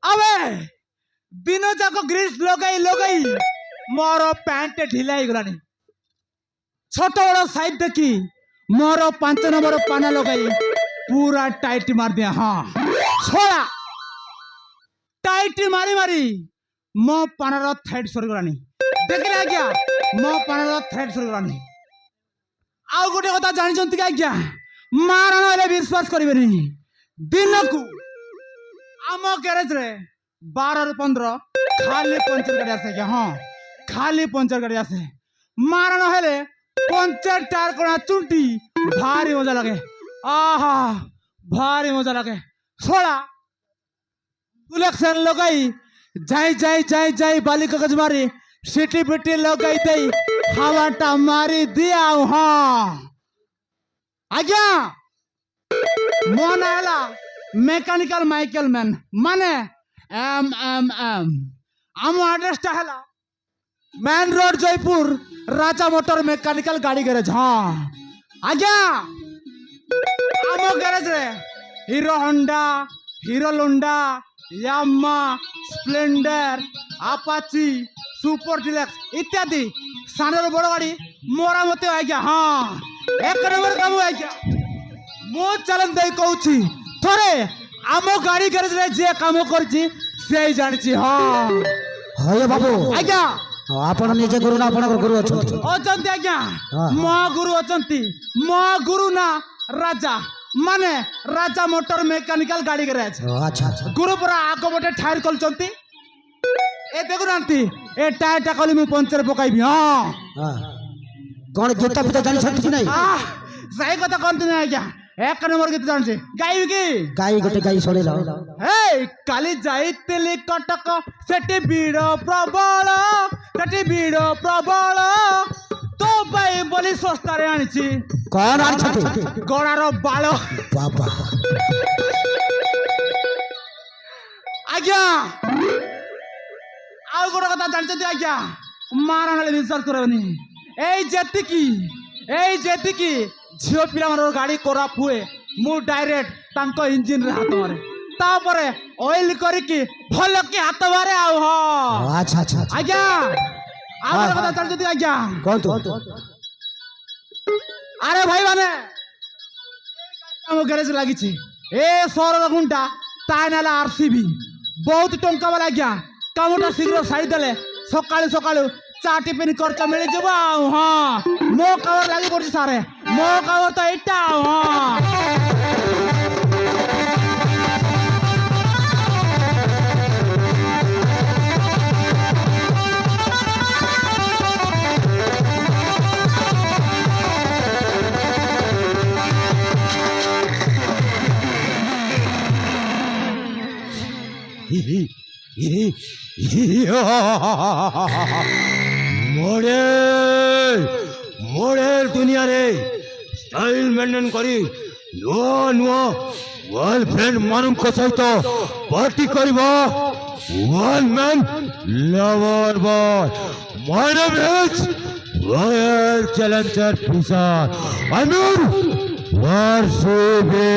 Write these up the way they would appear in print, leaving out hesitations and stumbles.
अबे दिन जाक ग्रीस लगाई लगाई मोर पैंट ढिला गलानी छोट बड़ साइज देखी मोर 5 नंबर पाना लगाई पूरा टाइट मार दिया। हाँ छोड़ा टाइट मारी मारी मो पानार थ्रेड सरी गलानी देखिले आज्ञा मो पानार थ्रेड सरी गलानी। आउ गोटे कथा जानी कि आज्ञा मारण हेले विश्वास करेंगे दिन को आम ग्यारेज रे 12 ରୁ 15 खाली पंचर गाड़ी आसे क्या। हाँ खाली पंचर गाड़ी आसे मारण हेले पंचर टायर कोना चुंटी भारी मजा लगे। आहा भारी मजा लगे। छोड़ा इलेक्शन लगाई जाई जाई जाई जाई बाली कागज मारी सिटी बिटी लगाई दे हवाटा मारी दिया। हाँ आज्ञा मो ना है मेकानिकल माइकल मैन माने एम आम आड्रेस है मेन रोड जयपुर राजा मोटर मेकानिकल गाड़ी गैरेज। हाँ आज्ञा आम गैरेज रे हीरो होंडा हीरो लोंडा यामा स्प्लेंडर आपाची सुपर डिलक्स इत्यादि सानर बड़ गाड़ी मोरा मत आज्ञा। हाँ एक नंबर काम आज्ञा मो चलन दे कहूँ थोड़े आम गाड़ी गैरेज रे जे काम करछि से जानिछि। हाँ हय बाबू आज्ञा आपण निजे गुरु ना आपण गुरु अछंती आज्ञा मो गुरु अछंती मो गुरु ना राजा माने राजा मोटर मेकानिकल गाड़ी गैरेज। अच्छा गुरु पूरा आग बटे टायर खोलचंती ए देखुनांती ए टायर टा कली मु पंचर पकाइबी। हां कोन गीता पिता जानि छथि कि नहीं सही कथा कहते नहीं आज्ञा एक नंबर गीत जानछे गाइबी की गाई गोटे गाई छोड़े लाओ ए काली जाइतिली कटक सेठी भीड़ प्रबल सेठी भीड़ प्रबल तो भाई बोली सस्ता रे आनिछि कोन आनि छथि गड़ार बाल बाबा आज्ञा आउ गोटे कथा जानछथि आज्ञा मारण ले विश्वास करबनी एई जेतिकी झियो पिला मार गाड़ी कोराप हुए मु डायरेक्ट तांको इंजिन रे हाथ मारे तापरे ऑयल करिकी भल के हाथ मारे आउ। हो अच्छा अच्छा आज्ञा आउ कथा चल जदी आज्ञा कोन तो अरे भाई माने काम गैरेज लागी छी ए सोर गुंटा ताय नाला आरसीबी बहुत टंका वाला आज्ञा कामटा शीघ्र सारी देले सकाळु सकाळु चा टिफिन खर्च मिल जब। हाँ मो कवर लगी पड़ी सारे मो कवर तो इटा। मॉडल मॉडल दुनिया रे स्टाइल मेंटेन करी नुआ नुआ गर्लफ्रेंड मानक सहित पार्टी करबा one man lover boy my name is royal challenger पिसार आई मीन वारसुबे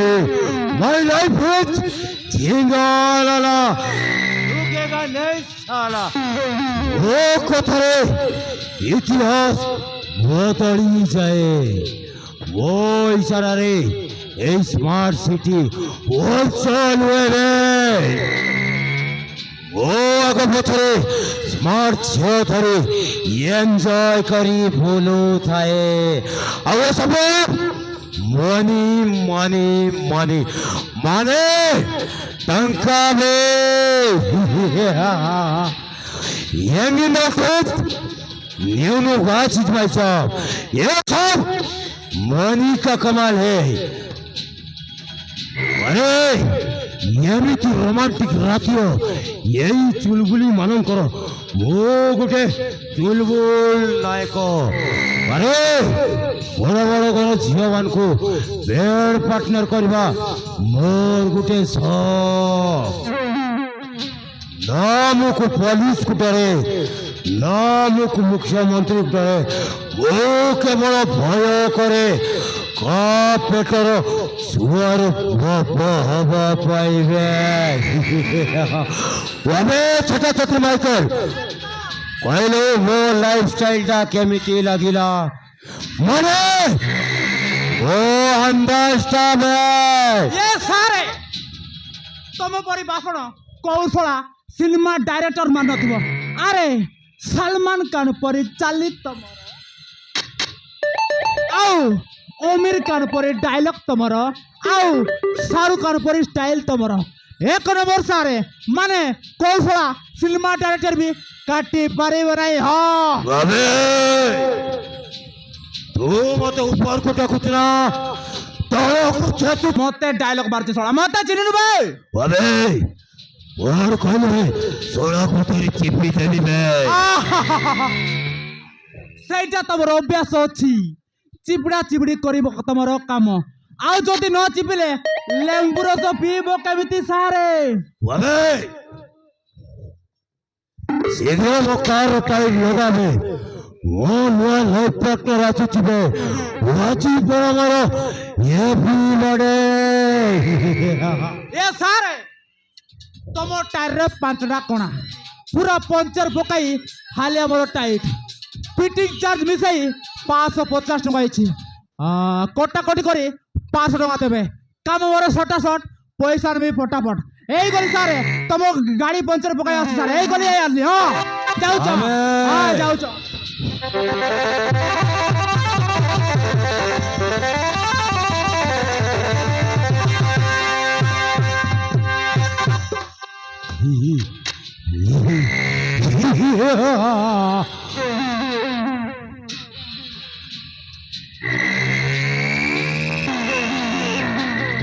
माय लाइफ इज झिंगालाला रुकेगा नहीं साला वो कथारे इतिहास बदली जाए वो इशारा रे ए स्मार्ट सिटी होलसेल वे वो आगे पछरे स्मार्ट झियो धरी एंजॉय करी भूलू थाए अब सब मनी मनी मनी माने टंका Young enough new new watch is my job ये सब मनी का कमाल है। अरे एमती रोमांटिक रातियो यही चुलबुली मानन करो मो गोटे चुलबुल नायक। अरे बड़ बड़ घर झील मान को बेड पार्टनर करवा मोर गोटे शौक। नाम को पुलिस को डरे नाम को मुख्यमंत्री को डरे वो केवल भय करे का पेटर তোর বাবা হবা পাইবে ওবে ছোট ছোট মাইকেল কইলে ମୋ ଲାଇଫଷ୍ଟାଇଲଟା କେମିତି ଲାଗିଲା ମାନେ ଓ ଅଣ୍ଡରଷ୍ଟାଣ୍ଡ ଏ ସାରେ ତମ ପରି ଭାଷଣ କୌଶଳା ସିନେମା ଡାଇରେକ୍ଟର ମାନ ନଥିବ ଆରେ ସଲମାନ ଖାନ ପରି ଚାଲି ତମର ଆଉ ଅମିର ଖାନ ପରି ଡାଇଲଗ ତମର ଆଉ ଶାହରୁଖ ଖାନ ପରି ଷ୍ଟାଇଲ ତମର ଏକ ନମ୍ବର ସାରେ ମାନେ କୌଶଳା ସିନେମା ଡାଇରେକ୍ଟର ବି କାଟି ପାରିବ ନାହିଁ ହଁ ବାବେ ତୁ ମତେ ଉପରକୁ ଡାକୁଛୁ ନା ତଳକୁ ଛାତୁ ମତେ ଡାଇଲଗ ମାରୁଛି ଶଳା ମତେ ଚିହ୍ନିନୁ ଭାଇ ବାବେ ମୋର କହିଲେ ସୋଳାକୁ ତୋରି ଚିପି ଦେବି ବେ ସେଇଟା ତମର ଅଭ୍ୟାସ ଅଛି ଚିପଡ଼ା ଚିପଡ଼ି କରିବ ତମର କାମ ଆଉ ଯଦି ନ ଚିପିଲେ ଲେମ୍ବୁ ରସ ପିଇବ କେମିତି ସାରେ ବାବେ ଶୀଘ୍ର ମୋ କାର ଟାଇମ୍ ଲଗାବେ ମୋ ନୂଆ ଲାଇଫ୍ ପାର୍ଟନର ଆସୁଥିବେ ଆଜି ପର ମୋର ଏଭ୍ରିବଡେ ଏ ସାରେ ତମ ଟାୟାରରେ 5ଟା କଣା ପୁରା ପଞ୍ଚର ପକାଇ ହାଲିଆ ମୋର ଟାଇଟ୍ ଫିଟିଂ ଚାର୍ଜ ମିଶାଇ 550 ଟଙ୍କା ହେଇଛି କଟାକଟି କରି 500 ଟଙ୍କା ଦେବେ କାମ ମୋର ସଟା ସଟ୍ ପଇସା ନେବି ଫଟାଫଟ এই গলি সারে তম গাড়ি পঞ্চার পকাই আসছে সারে এই গলি আসলি হ্যাঁ যাউছ হ্যাঁ যাউছ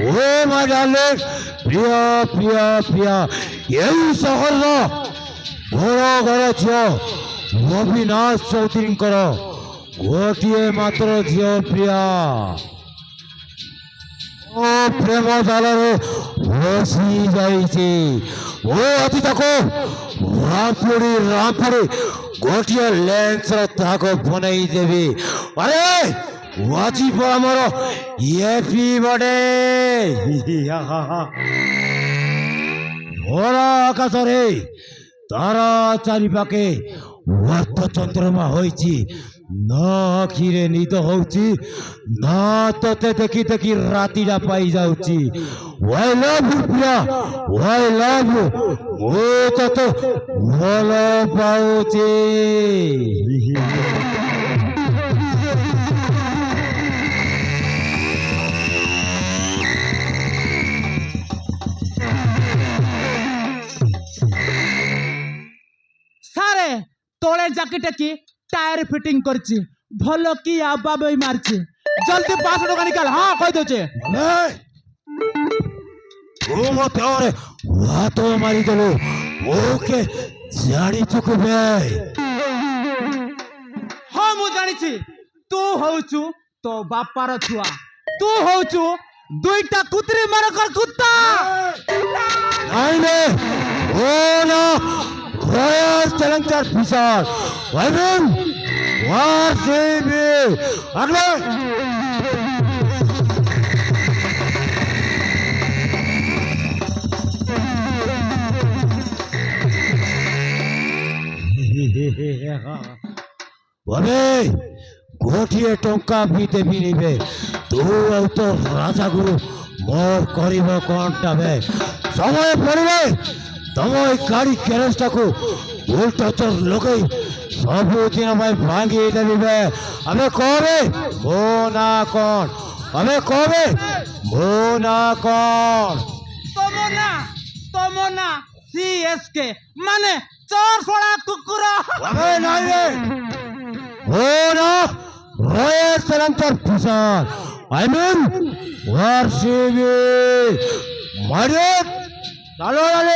ও মা ডার্লিং প্রিয়া প্রিয়া প্রিয়া এই শহরର ବଡ଼ ଘର ଝିଅ ଅବିନାଶ ଚୌଧୁରୀଙ୍କର ଗୋଟିଏ ମାତ୍ର ଝିଅ ପ୍ରିୟା ଓ ପ୍ରେମ ଜାଲରେ ଫସି ଯାଇଛି ଓ ଆଜି ତାକୁ ରାମପୁଡ଼ି ଗୋଟିଏ ଲେନ୍ସର ଦାଗ ବନେଇ ଦେବି ଆରେ ଆଜି ଆମର ଏଭ୍ରିବଡେ ଭୋର ଆକାଶରେ ତାରା ଚାରିପାଖେ ଅର୍ଥ ଚନ୍ଦ୍ରମା ହୋଇଛି ନା ଆଖିରେ ନିଦ ହଉଛି ନା ତତେ ଦେଖି ଦେଖି ରାତିଟା ପାଇଯାଉଛି I love you Priya I love you ମୁଁ ତତେ ଭଲ ପାଉଛି সারে তোলে জ্যাকেটে কি টায়ার ফিটিং করছি ভালো কি আবাবই মারছি জলদি 500 টাকা নিকাল হ্যাঁ কই দউছে ତୁ ମୋତେ ଆରେ ହାତ ମାରିଦେଲୁ ଓକେ ଜାଣିଛୁ ବେ ହଁ ମୁଁ ଜାଣିଛି ତୁ ହଉଛୁ ତୋ ବାପାର ଛୁଆ ତୁ ହଉଛୁ ଦୁଇଟା କୁତ୍ରି ମାନଙ୍କର କୁତ୍ତା ନାଇଁ ବେ ଓ ନା Royal Challenger Fisher Wyman RCB Agla Babe ଗୋଟିଏ ଟଙ୍କା ବି ଦେବିନି ବେ ତୁ ଆଉ ତ ରାଜା ଗୁରୁ ମୋର କରିବ କଣଟା ବେ ସମୟ ପଡ଼ିଲେ ତମ ଏଇ ଗାଡ଼ି ଗ୍ୟାରେଜଟାକୁ ଭୋଲ୍ଟେଜର ଲଗେଇ ସବୁଦିନ ପାଇଁ ଭାଙ୍ଗି ଦେବି ବେ ଆମେ କହବେ ମୋ ନାଁ କ'ଣ ଆମେ କହବେ ମୋ ନାଁ କ'ଣ ତମ ନା CSK ମାନେ ଚୋର ଶଳା କୁକୁର ଆମେ ନାଇଁ ବେ ମୋ ନାଁ Royal Challenger Fisher I mean RCB Madrid Salud